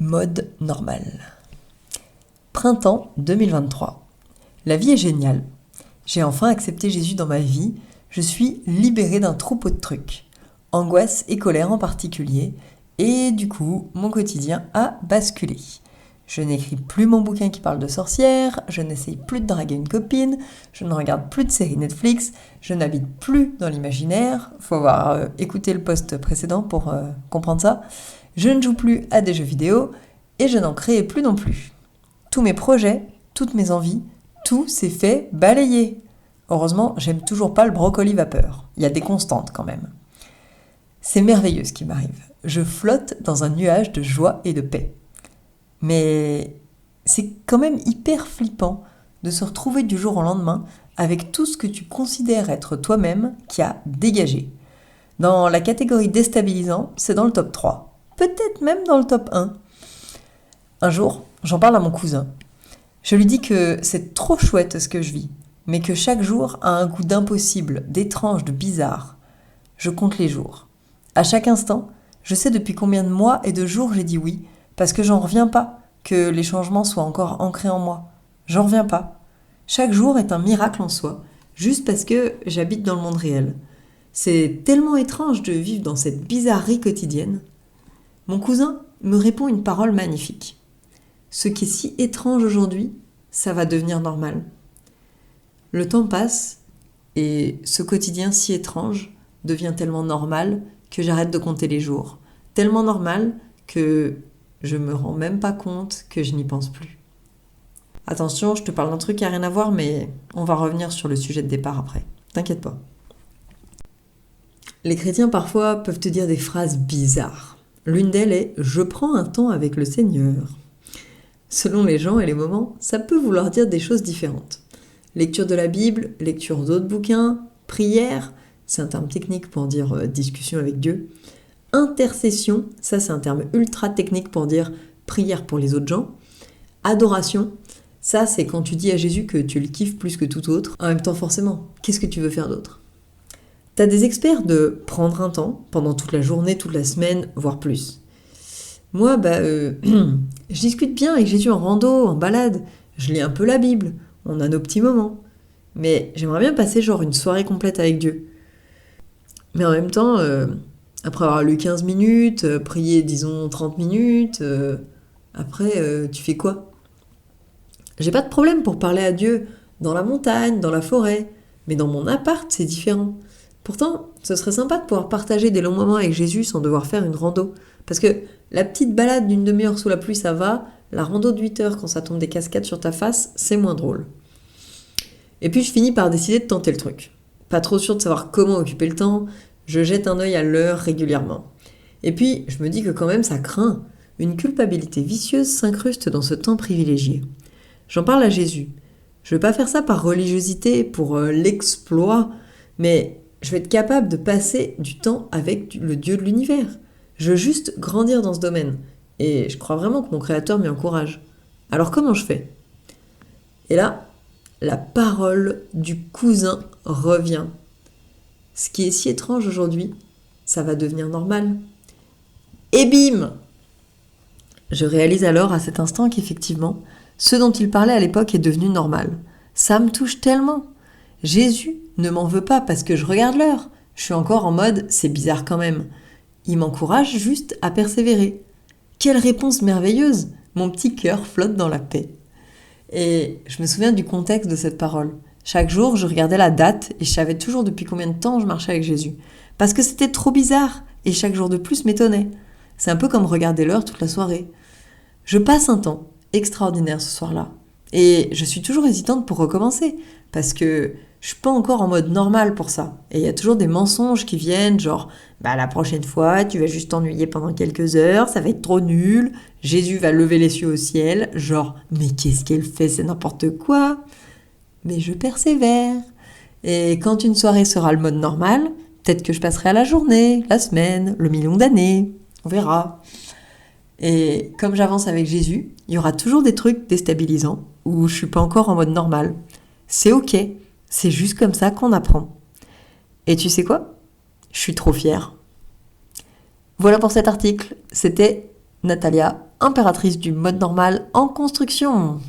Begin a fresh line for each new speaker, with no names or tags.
Mode normal. Printemps 2023. La vie est géniale. J'ai enfin accepté Jésus dans ma vie. Je suis libérée d'un troupeau de trucs. Angoisse et colère en particulier. Et du coup, mon quotidien a basculé. Je n'écris plus mon bouquin qui parle de sorcières, je n'essaye plus de draguer une copine, je ne regarde plus de séries Netflix, je n'habite plus dans l'imaginaire, faut avoir écouté le post précédent pour comprendre ça. Je ne joue plus à des jeux vidéo et je n'en crée plus non plus. Tous mes projets, toutes mes envies, tout s'est fait balayer. Heureusement, j'aime toujours pas le brocoli vapeur. Il y a des constantes quand même. C'est merveilleux ce qui m'arrive. Je flotte dans un nuage de joie et de paix. Mais c'est quand même hyper flippant de se retrouver du jour au lendemain avec tout ce que tu considères être toi-même qui a dégagé. Dans la catégorie déstabilisant, c'est dans le top 3. Peut-être même dans le top 1. Un jour, j'en parle à mon cousin. Je lui dis que c'est trop chouette ce que je vis, mais que chaque jour a un goût d'impossible, d'étrange, de bizarre. Je compte les jours. À chaque instant, je sais depuis combien de mois et de jours j'ai dit oui, parce que j'en reviens pas que les changements soient encore ancrés en moi. J'en reviens pas. Chaque jour est un miracle en soi, juste parce que j'habite dans le monde réel. C'est tellement étrange de vivre dans cette bizarrerie quotidienne. Mon cousin me répond une parole magnifique. Ce qui est si étrange aujourd'hui, ça va devenir normal. Le temps passe et ce quotidien si étrange devient tellement normal que j'arrête de compter les jours. Tellement normal que je me rends même pas compte que je n'y pense plus. Attention, je te parle d'un truc qui n'a rien à voir, mais on va revenir sur le sujet de départ après. T'inquiète pas. Les chrétiens parfois peuvent te dire des phrases bizarres. L'une d'elles est « Je prends un temps avec le Seigneur ». Selon les gens et les moments, ça peut vouloir dire des choses différentes. Lecture de la Bible, lecture d'autres bouquins, prière, c'est un terme technique pour dire discussion avec Dieu. Intercession, ça c'est un terme ultra technique pour dire prière pour les autres gens. Adoration, ça c'est quand tu dis à Jésus que tu le kiffes plus que tout autre. En même temps forcément, qu'est-ce que tu veux faire d'autre ? T'as des experts de prendre un temps pendant toute la journée, toute la semaine, voire plus. Moi, je discute bien avec Jésus en rando, en balade, je lis un peu la Bible, on a nos petits moments. Mais j'aimerais bien passer genre une soirée complète avec Dieu. Mais en même temps, après avoir lu 15 minutes, prier disons 30 minutes, après tu fais quoi ? J'ai pas de problème pour parler à Dieu dans la montagne, dans la forêt, mais dans mon appart c'est différent. Pourtant, ce serait sympa de pouvoir partager des longs moments avec Jésus sans devoir faire une rando. Parce que la petite balade d'une demi-heure sous la pluie, ça va. La rando de 8 heures quand ça tombe des cascades sur ta face, c'est moins drôle. Et puis je finis par décider de tenter le truc. Pas trop sûr de savoir comment occuper le temps, je jette un œil à l'heure régulièrement. Et puis, je me dis que quand même ça craint. Une culpabilité vicieuse s'incruste dans ce temps privilégié. J'en parle à Jésus. Je veux pas faire ça par religiosité, pour l'exploit, mais je vais être capable de passer du temps avec le Dieu de l'univers. Je veux juste grandir dans ce domaine. Et je crois vraiment que mon Créateur m'y encourage. Alors comment je fais ? Et là, la parole du cousin revient. Ce qui est si étrange aujourd'hui, ça va devenir normal. Et bim ! Je réalise alors à cet instant qu'effectivement, ce dont il parlait à l'époque est devenu normal. Ça me touche tellement. Jésus ne m'en veut pas parce que je regarde l'heure. Je suis encore en mode « c'est bizarre quand même ». Il m'encourage juste à persévérer. Quelle réponse merveilleuse ! Mon petit cœur flotte dans la paix. Et je me souviens du contexte de cette parole. Chaque jour, je regardais la date et je savais toujours depuis combien de temps je marchais avec Jésus. Parce que c'était trop bizarre et chaque jour de plus m'étonnait. C'est un peu comme regarder l'heure toute la soirée. Je passe un temps extraordinaire ce soir-là. Et je suis toujours hésitante pour recommencer parce que je suis pas encore en mode normal pour ça. Et il y a toujours des mensonges qui viennent, genre la prochaine fois, tu vas juste t'ennuyer pendant quelques heures, ça va être trop nul, Jésus va lever les cieux au ciel, genre mais qu'est-ce qu'elle fait, c'est n'importe quoi. Mais je persévère. Et quand une soirée sera le mode normal, peut-être que je passerai à la journée, la semaine, le million d'années, on verra. Et comme j'avance avec Jésus, il y aura toujours des trucs déstabilisants où je suis pas encore en mode normal. C'est ok, c'est juste comme ça qu'on apprend. Et tu sais quoi ? Je suis trop fière. Voilà pour cet article. C'était Natalia, impératrice du mode normal en construction.